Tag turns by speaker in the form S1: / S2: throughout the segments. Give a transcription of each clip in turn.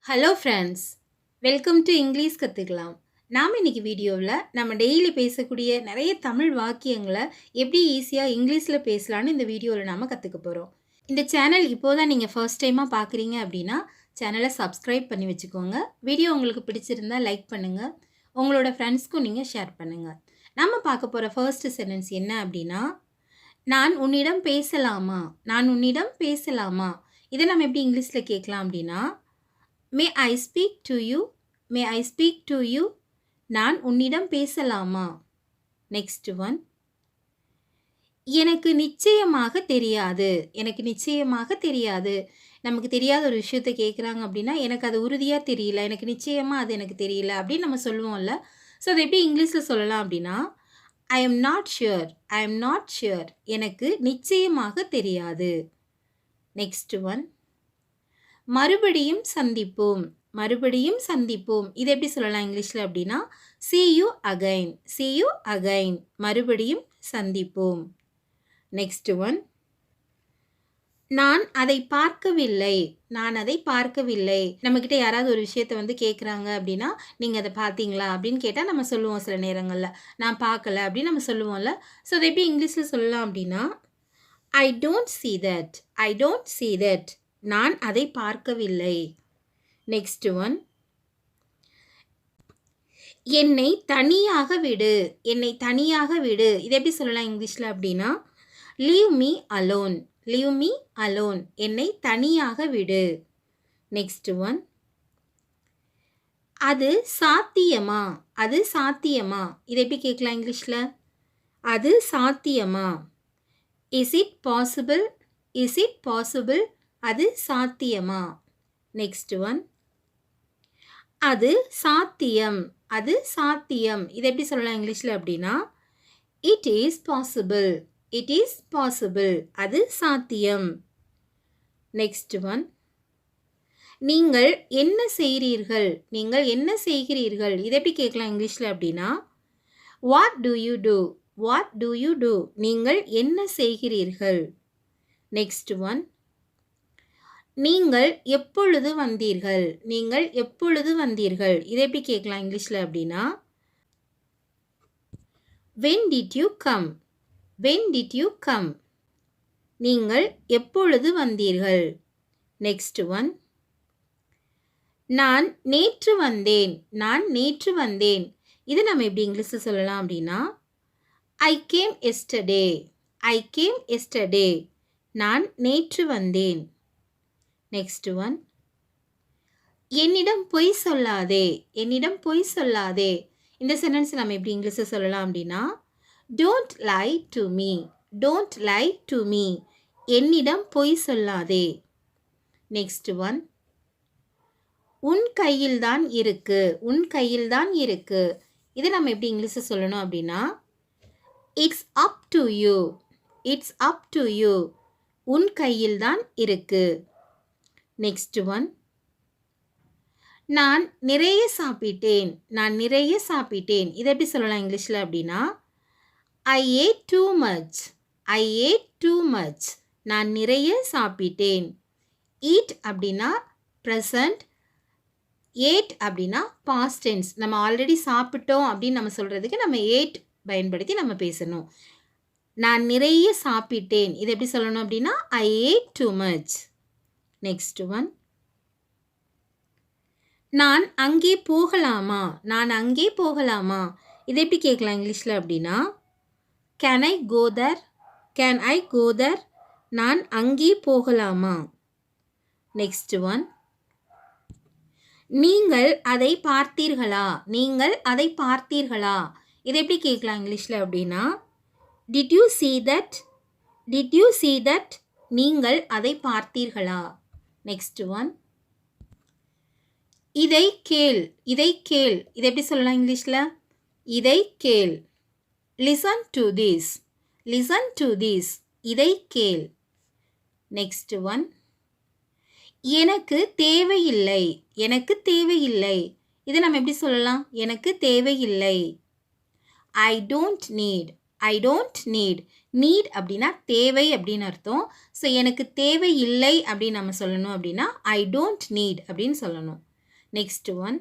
S1: Hello friends, welcome to English கற்றுக்கலாம். நாம் இன்றைக்கி வீடியோவில் நம்ம டெய்லி பேசக்கூடிய நிறைய தமிழ் வாக்கியங்களை எப்படி ஈஸியாக இங்கிலீஷில் பேசலான்னு இந்த வீடியோவில் நாம் கற்றுக்க போகிறோம். இந்த சேனல் இப்போது தான் நீங்கள் ஃபர்ஸ்ட் டைமாக பார்க்குறீங்க அப்படின்னா சேனலை சப்ஸ்கிரைப் பண்ணி வச்சுக்கோங்க. வீடியோ உங்களுக்கு பிடிச்சிருந்தால் லைக் பண்ணுங்கள், உங்களோட ஃப்ரெண்ட்ஸ்க்கும் நீங்கள் ஷேர் பண்ணுங்கள். நம்ம பார்க்க போகிற ஃபர்ஸ்ட் சென்டென்ஸ் என்ன அப்படின்னா, நான் உன்னிடம் பேசலாமா, நான் உன்னிடம் பேசலாமா. இதை நம்ம எப்படி இங்கிலீஷில் கேட்கலாம் அப்படின்னா, may I speak to you, may I speak to you. நான் உன்னிடம் பேசலாமா. நெக்ஸ்ட் ஒன், எனக்கு நிச்சயமாக தெரியாது, எனக்கு நிச்சயமாக தெரியாது. நமக்கு தெரியாத ஒரு விஷயத்தை கேட்குறாங்க அப்படின்னா, எனக்கு அது உறுதியாக தெரியல, எனக்கு நிச்சயமாக அது எனக்கு தெரியல அப்படின்னு நம்ம சொல்லுவோம்ல. ஸோ அதை எப்படி இங்கிலீஷில் சொல்லலாம் அப்படின்னா, I am not sure, I am not sure. எனக்கு நிச்சயமாக தெரியாது. நெக்ஸ்ட் ஒன், மறுபடியும் சந்திப்போம், மறுபடியும் சந்திப்போம். இதை எப்படி சொல்லலாம் இங்கிலீஷில் அப்படின்னா, see you again, see you again. மறுபடியும் சந்திப்போம். நெக்ஸ்ட் ஒன், நான் அதை பார்க்கவில்லை, நான் அதை பார்க்கவில்லை. நம்மக்கிட்ட யாராவது ஒரு விஷயத்தை கேட்குறாங்க அப்படின்னா, நீங்கள் அதை பார்த்தீங்களா அப்படின்னு கேட்டால் நம்ம சொல்லுவோம் சில நேரங்களில், நான் பார்க்கல அப்படின்னு நம்ம சொல்லுவோம்ல. ஸோ அதை எப்படி இங்கிலீஷில் சொல்லலாம் அப்படின்னா, I don't see that, I don't see that. நான் அதை பார்க்கவில்லை. நெக்ஸ்ட் ஒன், என்னை தனியாக விடு, என்னை தனியாக விடு. இதை எப்படி சொல்லலாம் இங்கிலீஷில் அப்படின்னா, leave me alone, leave me alone. என்னை தனியாக விடு. நெக்ஸ்ட் ஒன், அது சாத்தியமா, அது சாத்தியமா. இதை எப்படி கேட்கலாம் இங்கிலீஷில், அது சாத்தியமா. Is it possible, is it possible. அது சாத்தியமா. நெக்ஸ்ட் ஒன், அது சாத்தியம், அது சாத்தியம். இதை எப்படி சொல்லலாம் இங்கிலீஷில் அப்படின்னா, it is possible, it is possible. அது சாத்தியம். நெக்ஸ்ட் ஒன், நீங்கள் என்ன செய்கிறீர்கள், நீங்கள் என்ன செய்கிறீர்கள். இதை எப்படி கேட்கலாம் இங்கிலீஷில் அப்படின்னா, what do you do, what do you do. நீங்கள் என்ன செய்கிறீர்கள். நெக்ஸ்ட் ஒன், நீங்கள் எப்பொழுது வந்தீர்கள், நீங்கள் எப்பொழுது வந்தீர்கள். இதை எப்படி கேட்கலாம் இங்கிலீஷில் அப்படின்னா, when did you come, when did you come. நீங்கள் எப்பொழுது வந்தீர்கள். நெக்ஸ்ட் ஒன், நான் நேற்று வந்தேன், நான் நேற்று வந்தேன். இதை நம்ம எப்படி இங்கிலீஷில் சொல்லலாம் அப்படின்னா, I came yesterday, I came yesterday. நான் நேற்று வந்தேன். நெக்ஸ்ட் ஒன், என்னிடம் பொய் சொல்லாதே, என்னிடம் பொய் சொல்லாதே. இந்த சென்டென்ஸ் நம்ம எப்படி இங்கிலீஷில் சொல்லலாம் அப்படின்னா, don't lie to me, don't lie to me. என்னிடம் பொய் சொல்லாதே. நெக்ஸ்ட் ஒன், உன் கையில் தான் இருக்கு, உன் கையில் தான் இருக்கு. இதை நம்ம எப்படி இங்கிலீஷில் சொல்லணும் அப்படின்னா, it's up to you, it's up to you. உன் கையில் தான் இருக்கு. நெக்ஸ்ட் ஒன், நான் நிறைய சாப்பிட்டேன், நான் நிறைய சாப்பிட்டேன். இதை எப்படி சொல்லலாம் இங்கிலீஷில் அப்படின்னா, I ate too much, I ate too much. நான் நிறைய சாப்பிட்டேன். ஈட் அப்படின்னா ப்ரெசண்ட், ஏட் அப்படின்னா பாஸ்ட் டென்ஸ். நம்ம ஆல்ரெடி சாப்பிட்டோம் அப்படின்னு நம்ம சொல்கிறதுக்கு நம்ம ஏட் பயன்படுத்தி நம்ம பேசணும். நான் நிறைய சாப்பிட்டேன். இதை எப்படி சொல்லணும் அப்படின்னா, I ate too much. Next one, நான் அங்கே போகலாமா, நான் அங்கே போகலாமா. இதை எப்படி கேட்கலாம் இங்கிலீஷில் அப்படின்னா, can I go Dhar, can I கோ தர். நான் அங்கே போகலாமா. நெக்ஸ்ட் ஒன், நீங்கள் அதை பார்த்தீர்களா, நீங்கள் அதை பார்த்தீர்களா. இதை எப்படி கேட்கலாம் இங்கிலீஷில் அப்படின்னா, did you see that, did you see that. நீங்கள் அதை பார்த்தீர்களா. நெக்ஸ்ட் ஒன், இதை கேள், இதை கேள். இதை எப்படி சொல்லலாம் இங்கிலீஷில், இதை கேள். Listen to this, listen to this. இதை கேள். நெக்ஸ்ட் ஒன், எனக்கு தேவையில்லை, எனக்கு தேவையில்லை. இதை நம்ம எப்படி சொல்லலாம், எனக்கு தேவையில்லை. I don't need, I don't need. Need அப்படின்னா தேவை அப்படின்னு அர்த்தம். ஸோ எனக்கு தேவை இல்லை அப்படின்னு நம்ம சொல்லணும் அப்படின்னா ஐ டோன்ட் நீட் அப்படின்னு சொல்லணும். நெக்ஸ்ட் ஒன்,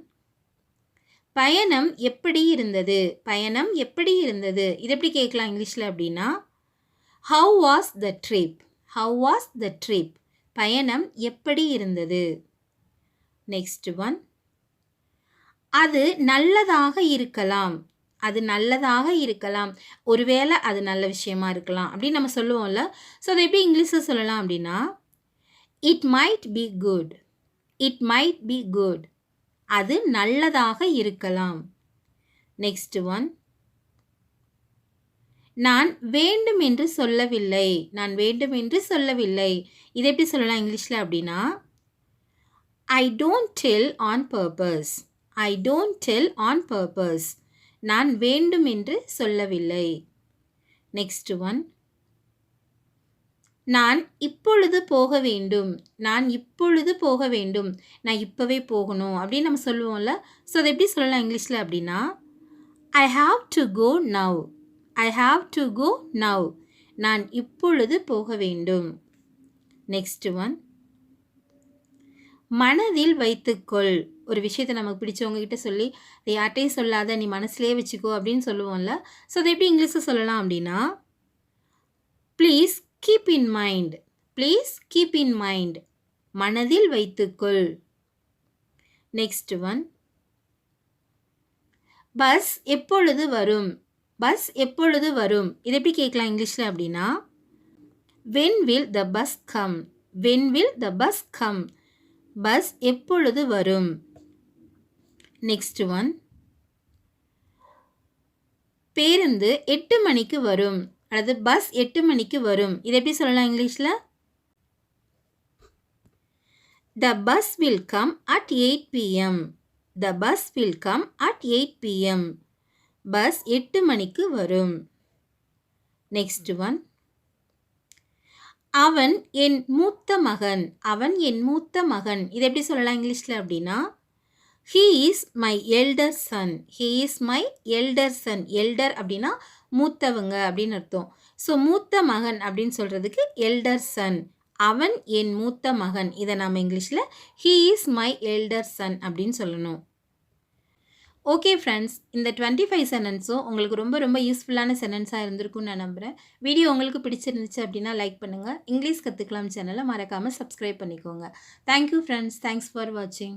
S1: பயணம் எப்படி இருந்தது? பயணம் எப்படி இருந்தது? இது எப்படி கேட்கலாம் இங்கிலீஷில் அப்படின்னா, how was the trip? How was the trip? பயணம் எப்படி இருந்தது? நெக்ஸ்ட் ஒன், அது நல்லதாக இருக்கலாம். அது நல்லதாக இருக்கலாம். ஒருவேளை அது நல்ல விஷயமா இருக்கலாம் அப்படின்னு நம்ம சொல்லுவோம்ல. ஸோ அதை எப்படி இங்கிலீஷில் சொல்லலாம் அப்படின்னா, it might be good. It might be good. அது நல்லதாக இருக்கலாம். நெக்ஸ்ட் ஒன், நான் வேண்டும் என்று சொல்லவில்லை. நான் வேண்டும் என்று சொல்லவில்லை. இதை எப்படி சொல்லலாம் இங்கிலீஷில் அப்படின்னா, I don't tell on purpose. I don't tell on purpose. நான் வேண்டும் என்று சொல்லவில்லை. நெக்ஸ்ட் ஒன், நான் இப்பொழுது போக வேண்டும். நான் இப்பொழுது போக வேண்டும். நான் இப்போவே போகணும் அப்படின்னு நம்ம சொல்லுவோம்ல. ஸோ அதை எப்படி சொல்லலாம் இங்கிலீஷில் அப்படின்னா, I have to go now. I have to go now. நான் இப்பொழுது போக வேண்டும். நெக்ஸ்ட் ஒன், மனதில் வைத்துக்கொள். ஒரு விஷயத்தை நமக்கு பிடிச்சவங்க கிட்ட சொல்லி அதை யார்ட்டையும் சொல்லாத, நீ மனசுலேயே வச்சுக்கோ அப்படின்னு சொல்லுவோம்ல. ஸோ அதை எப்படி இங்கிலீஷில் சொல்லலாம் அப்படின்னா, please keep in mind. Please keep in mind. மனதில் வைத்துக்கொள். நெக்ஸ்ட் ஒன், பஸ் எப்பொழுது வரும்? பஸ் எப்பொழுது வரும்? இதை எப்படி கேட்கலாம் இங்கிலீஷில் அப்படின்னா, when will the bus come? when will the bus come? Bus எப்பொழுது வரும்? நெக்ஸ்ட் ஒன், பேருந்து 8 மணிக்கு வரும். அல்லது பஸ் 8 மணிக்கு வரும். இதை எப்படி சொல்லலாம் இங்கிலீஷில்? The bus will come at 8 p.m. The bus will come at 8 p.m. Bus 8 மணிக்கு வரும். நெக்ஸ்ட் ஒன், அவன் என் மூத்த மகன். அவன் என் மூத்த மகன். இதை எப்படி சொல்லலாம் இங்கிலீஷில் அப்படின்னா, he is my elder son. he is my elder son. elder அப்படின்னா மூத்தவங்க அப்படின்னு அர்த்தம். ஸோ மூத்த மகன் அப்படின்னு சொல்கிறதுக்கு elder son. அவன் என் மூத்த மகன். இதை நாம் இங்கிலீஷில் he is my elder son அப்படின்னு சொல்லணும். ஓகே ஃப்ரெண்ட்ஸ், இந்த 25 சென்டென்ஸும் உங்களுக்கு ரொம்ப ரொம்ப யூஸ்ஃபுல்லான சென்டென்ஸாக இருந்திருக்கும்னு நான் நம்புகிறேன். வீடியோ உங்களுக்கு பிடிச்சிருந்துச்சு அப்படின்னா லைக் பண்ணுங்கள். இங்கிலீஷ் கற்றுக்கலாம் சேனலை மறக்காமல் சப்ஸ்கிரைப் பண்ணிக்கோங்க. Thank you friends. தேங்க்ஸ் ஃபார் வாட்சிங்.